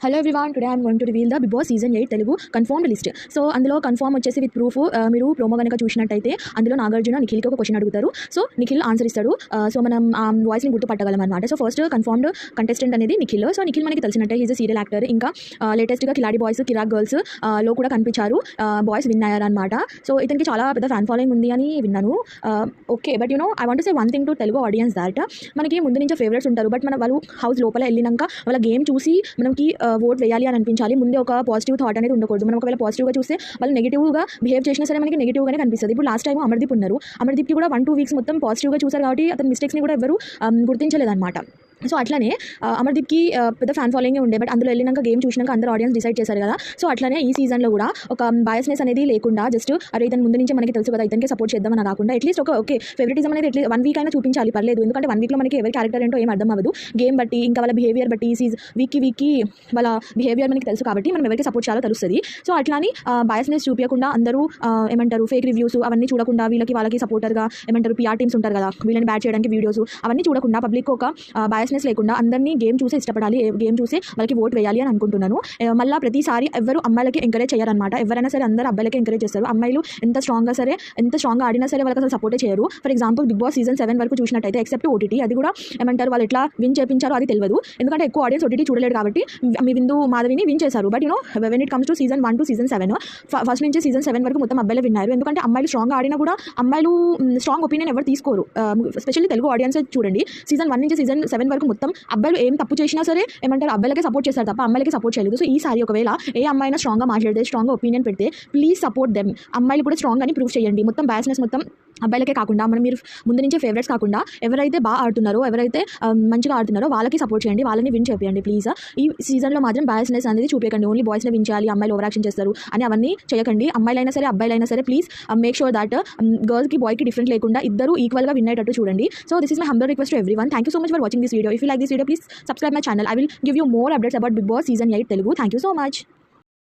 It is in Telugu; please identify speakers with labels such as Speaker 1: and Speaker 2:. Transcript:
Speaker 1: Hello everyone, today I'm going to reveal the Bigg Boss season 8 Telugu confirmed list. So అందులో కన్ఫర్మ్ వచ్చేసి విత్ ప్రూఫ్. మీరు ప్రోమో కనుక చూసినట్టయితే అందులో నాగార్జున నిఖిల్కి ఒక క్వశ్చన్ అడుగుతారు. సో నిఖిల్ ఆన్సర్ ఇస్తాడు. సో మనం ఆ వాయిస్ని గుర్తుపట్టగలం అనమాట. సో ఫస్ట్ కన్ఫర్మ్డ్ కంటెస్టెంట్ అనేది నిఖిల్. సో నిఖిల్ మనకి తెలిసినట్టే ఈజ్ సీరియల్ యాక్టర్. ఇంకా లేటెస్ట్గా కిలాడి బాయ్స్, కిరాక్ గర్ల్స్ లో కూడా కనిపించారు. Boys win అయ్యారనమాట. సో ఇతనికి చాలా పెద్ద ఫ్యాన్ ఫాలోయింగ్ ఉంది అని విన్నాను. Okay, but I want say one thing to Telugu audience that మనకి ముందు నుంచే ఫేవరెట్స్ ఉంటారు. బట్ వాళ్ళు హౌస్ లోపల వెళ్ళినాక వాళ్ళ గేమ్ చూసి మనకి ఓట్ వేయాలి అని అనిపించాలి. ముందే ఒక పాజిటివ్ థాట్ అనేది ఉండకూడదు. మనం ఒకవేళ పాజిటివ్గా చూస్తే వాళ్ళు నెగిటివ్గా బిహేవ్ చేసినా సరే మనకి నెగిటివ్గానే కనిపిస్తుంది. ఇప్పుడు లాస్ట్ టైం అమర్దీప్ ఉన్నారు. అమర్దీప్కి కూడా 1-2 వీక్స్ మొత్తం పాజిటివ్గా చూసారు కాబట్టి అతని మిస్టేక్స్ని కూడా ఎవరు గుర్తించలేదన్నమాట. సో అట్లనే అమర్దీప్కి పెద్ద ఫ్యాన్ ఫాలోయింగ్ ఉండే. బట్ అందులో వెళ్ళినాక గేమ్ చూసినాక అందరూ ఆడియన్స్ డిసైడ్ చేశారు కదా. సో అట్లనే ఈ సీజన్లో కూడా ఒక బయాస్నెస్ అనేది లేకుండా జస్ట్ అరే ఇతను ముందు నుంచి మనకి తెలుసు కదా ఇతనికి సపోర్ట్ చేద్దామని కాకుండా అట్లీస్ట్ ఓకే ఫేవరెటిజం అనేది అట్లీస్ట్ 1 వీక్ అయినా చూపించాలి, పర్లేదు. ఎందుకంటే 1 వీక్లో మనకి ఎవరి క్యారెక్టర్ ఏంటో ఏం అర్థం అవ్వదు. గేమ్ బట్టి ఇంకా వాళ్ళ బిహేవియర్ బట్టి వీక్కి వాళ్ళ బిహేవియర్ మనకి తెలుసు కాబట్టి మనం ఎవరికి సపోర్ట్ చేయాలో తెలుస్తుంది. సో అట్లాని బయాస్నెస్ చూపించకుండా అందరూ ఏమంటారు ఫేక్ రివ్యూస్ అవన్నీ చూడకుండా వాళ్ళకి సపోర్టర్గా ఏమంటారు పిఆర్ టీమ్స్ ఉంటారు కదా, వీళ్ళని బ్యాట్ చేయడానికి వీడియోస్ అవన్నీ చూడకుండా పబ్లిక్ ఒక బయాస్నెస్ లేకుండా అందరినీ గేమ్ చూసి ఇష్టపడాలి, గేమ్ చూసి వాళ్ళకి ఓట్ వేయాలి అని అనుకుంటున్నాను. మళ్ళీ ప్రతిసారి ఎవరు అమ్మాయిలకి ఎంకరేజ్ చేయాలన్నమాట. ఎవరైనా సరే అందరూ అబ్బాయిలకి ఎంకరేజ్ చేస్తారు. అమ్మాయిలు ఎంత స్ట్రాంగ్గా ఆడినా సరే వాళ్ళకి అసలు సపోర్టే చేయరు. For example Bigg Boss season 7 వరకు చూసినట్టయితే ఎక్సెప్ట్ ఓటీటీ, అది కూడా ఏమంటారు వాళ్ళు ఎట్లా విన్ చేయించారో అది తెలియదు. ఎందుకంటే ఎక్కువ ఆడియన్స్ ఓటీటీ చూడలేడు కాబట్టి మీ విందు మాధవిని విన్ చేశారు. But when it comes to season 1 to season 7 first నుంచి సీజన్ 7 వరకు మొత్తం అబ్బాయిలు విన్నారు. ఎందుకంటే అమ్మాయిలు స్ట్రాంగ్ ఆడినా కూడా అమ్మాయిలు స్ట్రాంగ్ ఒపీనియన్ ఎవరు తీసుకోరు. స్పెషల్లీ తెలుగు ఆడియన్స్ చూడండి, సీజన్ 1 నుంచి సీజన్ 7 వరకు మొత్తం అబ్బాయిలు ఏం తప్పు చేసినా సరే ఏమంటారు అబ్బాయిలకే సపోర్ట్ చేస్తారు తప్ప అమ్మాయిలకి సపోర్ట్ చేయలేదు. సో ఈసారి ఒకవేళ ఏ అమ్మాయినా స్ట్రాంగ్గా మాట్లాడితే, స్ట్రాంగ్గా ఒపీనియన్ పెడితే ప్లీజ్ సపోర్ట్ దెమ్. అమ్మాయిలు కూడా స్ట్రాంగ్ అని ప్రూవ్ చేయండి. మొత్తం బయాస్నెస్ మొత్తం అబ్బాయిలకే కాకుండా మీరు ముందు నుంచే ఫేవరెట్స్ కాకుండా ఎవరైతే బాగా ఆడుతున్నారో, ఎవరైతే మంచిగా ఆడుతున్నారో వాళ్ళకి సపోర్ట్ చేయండి, వాళ్ళని విన్ చేయండి ప్లీజ్. ఈ సీజన్లో మాత్రం బయాస్నెస్ అనేది చూపించకండి. ఓన్లీ బాయ్స్ని విన్ చేయాలి, అమ్మాయిలు ఓవర్ యాక్షన్ చేస్తారు అని అవన్నీ చేయకండి. అమ్మాయిలైనా సరే అబ్బాయిలైనా సరే ప్లీజ్ మేక్ షూర్ దట్ గర్ల్స్కి బాయ్కి డిఫరెంట్ లేకుండా ఇద్దరు ఈక్వల్గా విన్ అయ్యేటట్టు చూడండి. So this is my humble request to everyone. Thank you so much for watching this video. If you like this video please subscribe my channel. I will give you more updates about Big Boss season 8 Telugu. Thank you so much.